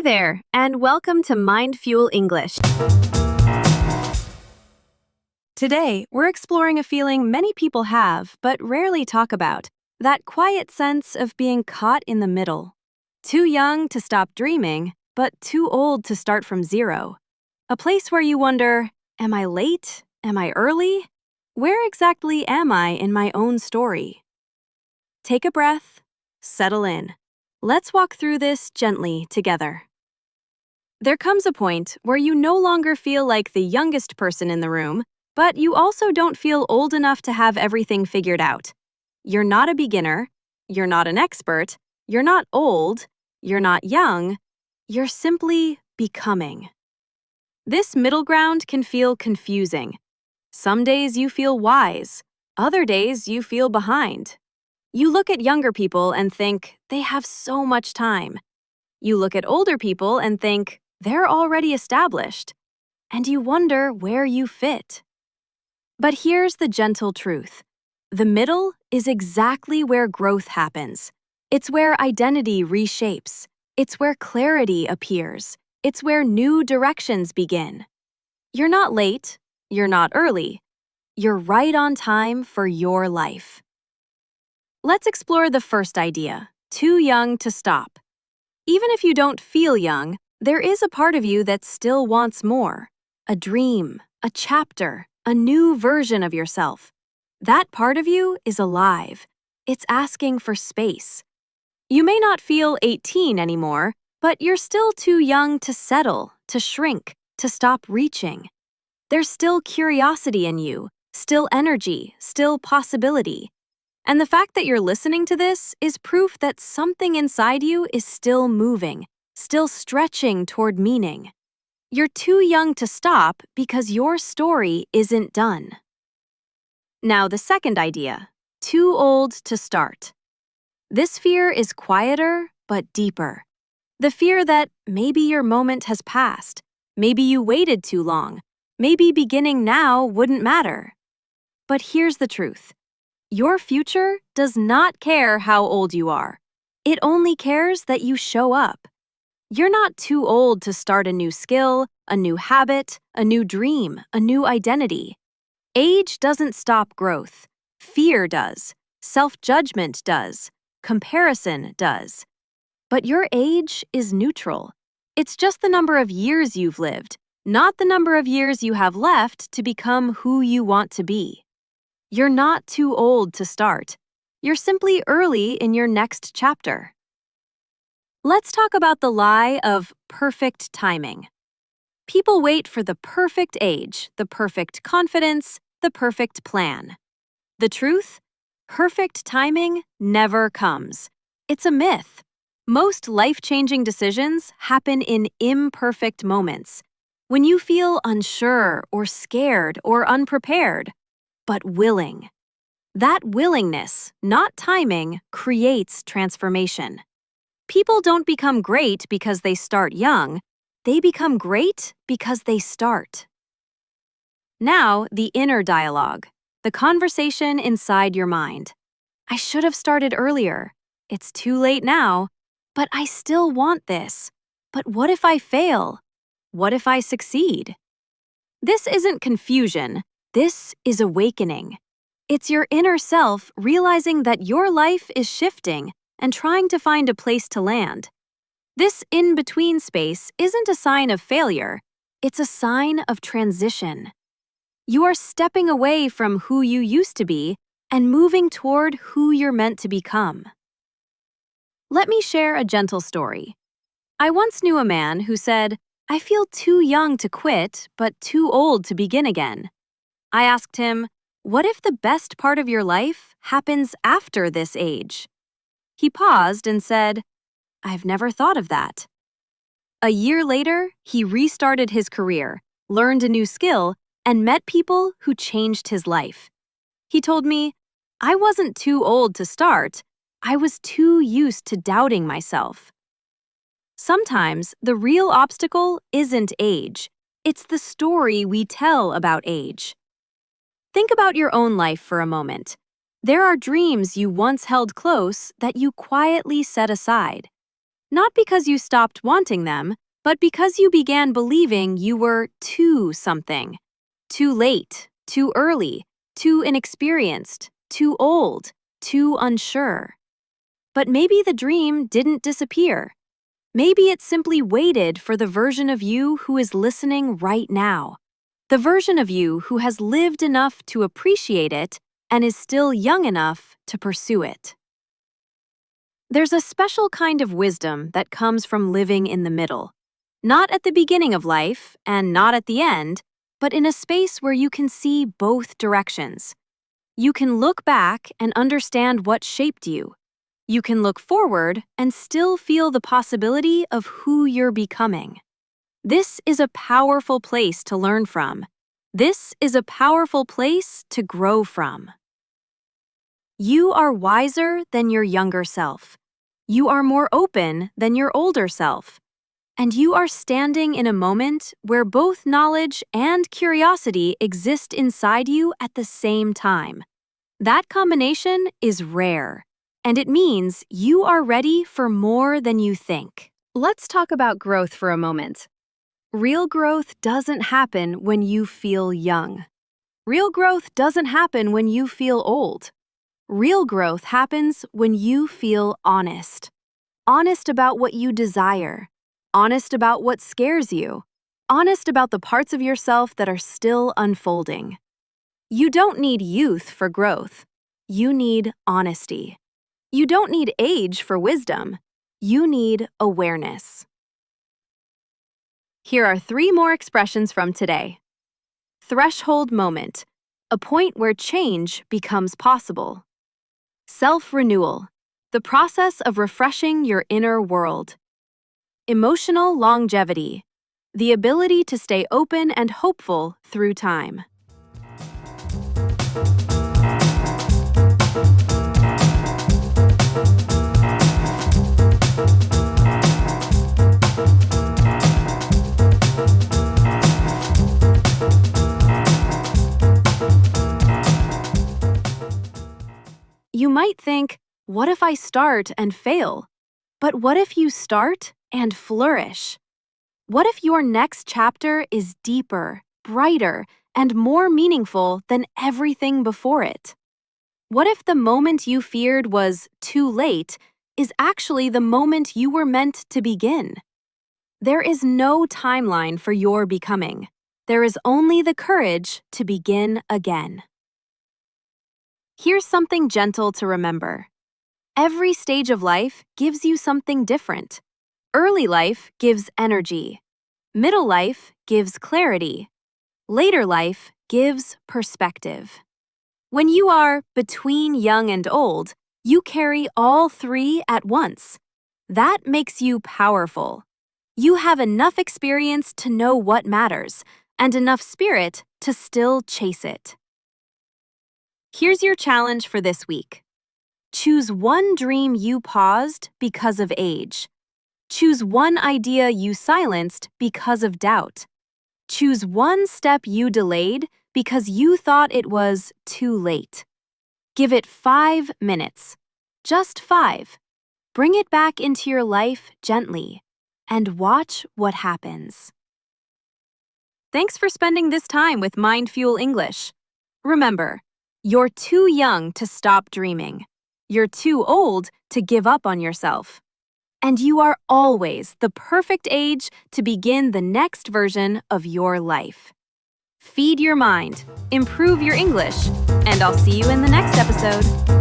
there, and welcome to MindFuel English. Today, we're exploring a feeling many people have but rarely talk about, that quiet sense of being caught in the middle. Too young to stop dreaming, but too old to start from zero. A place where you wonder, am I late? Am I early? Where exactly am I in my own story? Take a breath, settle in. Let's walk through this gently together. There comes a point where you no longer feel like the youngest person in the room, but you also don't feel old enough to have everything figured out. You're not a beginner, you're not an expert, you're not old, you're not young, you're simply becoming. This middle ground can feel confusing. Some days you feel wise, other days you feel behind. You look at younger people and think, they have so much time. You look at older people and think, they're already established. And you wonder where you fit. But here's the gentle truth. The middle is exactly where growth happens. It's where identity reshapes. It's where clarity appears. It's where new directions begin. You're not late. You're not early. You're right on time for your life. Let's explore the first idea, too young to stop. Even if you don't feel young, there is a part of you that still wants more. A dream, a chapter, a new version of yourself. That part of you is alive. It's asking for space. You may not feel 18 anymore, but you're still too young to settle, to shrink, to stop reaching. There's still curiosity in you, still energy, still possibility. And the fact that you're listening to this is proof that something inside you is still moving, still stretching toward meaning. You're too young to stop because your story isn't done. Now the second idea, too old to start. This fear is quieter but deeper. The fear that maybe your moment has passed, maybe you waited too long, maybe beginning now wouldn't matter. But here's the truth. Your future does not care how old you are. It only cares that you show up. You're not too old to start a new skill, a new habit, a new dream, a new identity. Age doesn't stop growth. Fear does. Self-judgment does. Comparison does. But your age is neutral. It's just the number of years you've lived, not the number of years you have left to become who you want to be. You're not too old to start. You're simply early in your next chapter. Let's talk about the lie of perfect timing. People wait for the perfect age, the perfect confidence, the perfect plan. The truth? Perfect timing never comes. It's a myth. Most life-changing decisions happen in imperfect moments, when you feel unsure or scared or unprepared, but willing. That willingness, not timing, creates transformation. People don't become great because they start young. They become great because they start. Now, the inner dialogue, the conversation inside your mind. I should have started earlier. It's too late now, but I still want this. But what if I fail? What if I succeed? This isn't confusion. This is awakening. It's your inner self realizing that your life is shifting and trying to find a place to land. This in-between space isn't a sign of failure. It's a sign of transition. You are stepping away from who you used to be and moving toward who you're meant to become. Let me share a gentle story. I once knew a man who said, I feel too young to quit, but too old to begin again. I asked him, what if the best part of your life happens after this age? He paused and said, I've never thought of that. A year later, he restarted his career, learned a new skill, and met people who changed his life. He told me, I wasn't too old to start. I was too used to doubting myself. Sometimes the real obstacle isn't age. It's the story we tell about age. Think about your own life for a moment. There are dreams you once held close that you quietly set aside. Not because you stopped wanting them, but because you began believing you were too something. Too late, too early, too inexperienced, too old, too unsure. But maybe the dream didn't disappear. Maybe it simply waited for the version of you who is listening right now. The version of you who has lived enough to appreciate it and is still young enough to pursue it. There's a special kind of wisdom that comes from living in the middle. Not at the beginning of life and not at the end, but in a space where you can see both directions. You can look back and understand what shaped you. You can look forward and still feel the possibility of who you're becoming. This is a powerful place to learn from. This is a powerful place to grow from. You are wiser than your younger self. You are more open than your older self. And you are standing in a moment where both knowledge and curiosity exist inside you at the same time. That combination is rare, and it means you are ready for more than you think. Let's talk about growth for a moment. Real growth doesn't happen when you feel young. Real growth doesn't happen when you feel old. Real growth happens when you feel honest. Honest about what you desire. Honest about what scares you. Honest about the parts of yourself that are still unfolding. You don't need youth for growth. You need honesty. You don't need age for wisdom. You need awareness. Here are 3 more expressions from today. Threshold moment, a point where change becomes possible. Self-renewal, the process of refreshing your inner world. Emotional longevity, the ability to stay open and hopeful through time. You might think, what if I start and fail? But what if you start and flourish? What if your next chapter is deeper, brighter, and more meaningful than everything before it? What if the moment you feared was too late is actually the moment you were meant to begin? There is no timeline for your becoming. There is only the courage to begin again. Here's something gentle to remember. Every stage of life gives you something different. Early life gives energy. Middle life gives clarity. Later life gives perspective. When you are between young and old, you carry all 3 at once. That makes you powerful. You have enough experience to know what matters, and enough spirit to still chase it. Here's your challenge for this week. Choose one dream you paused because of age. Choose one idea you silenced because of doubt. Choose one step you delayed because you thought it was too late. Give it 5 minutes. Just 5. Bring it back into your life gently and watch what happens. Thanks for spending this time with MindFuel English. Remember, you're too young to stop dreaming. You're too old to give up on yourself. And you are always the perfect age to begin the next version of your life. Feed your mind, improve your English, and I'll see you in the next episode.